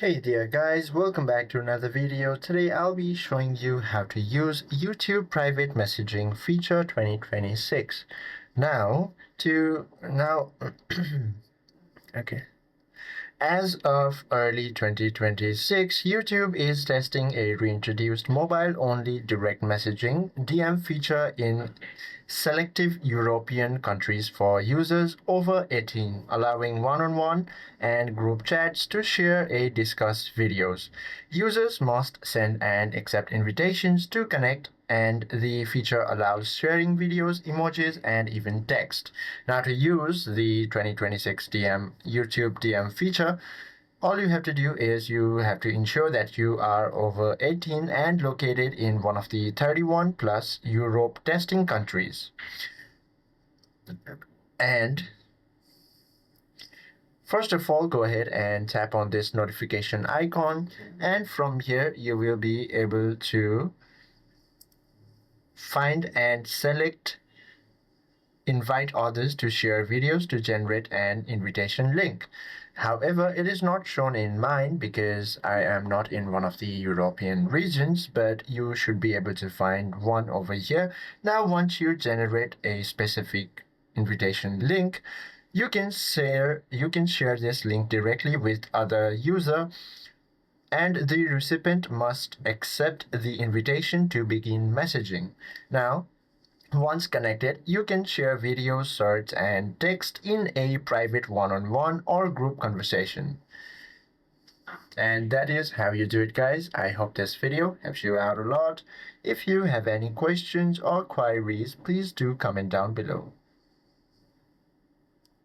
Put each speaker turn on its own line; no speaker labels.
Hey there guys, welcome back to another video. Today I'll be showing you how to use YouTube private messaging feature 2026. Now, okay. As of early 2026, YouTube is testing a reintroduced mobile-only direct messaging (DM) feature in selective European countries for users over 18, allowing one-on-one and group chats to share and discuss videos. Users must send and accept invitations to connect, and the feature allows sharing videos, emojis, and even text. Now, to use the 2026 YouTube DM feature, all you have to do is you have to ensure that you are over 18 and located in one of the 31 plus Europe testing countries. And first of all, go ahead and tap on this notification icon, and from here you will be able to find and select invite others to share videos to generate an invitation link. However, it is not shown in mine because I am not in one of the European regions, but you should be able to find one over here. Now, once you generate a specific invitation link, you can share this link directly with other user, and the recipient must accept the invitation to begin messaging. Now, once connected, you can share videos, search, and text in a private one-on-one or group conversation. And that is how you do it, guys. I hope this video helps you out a lot. If you have any questions or queries, please do comment down below.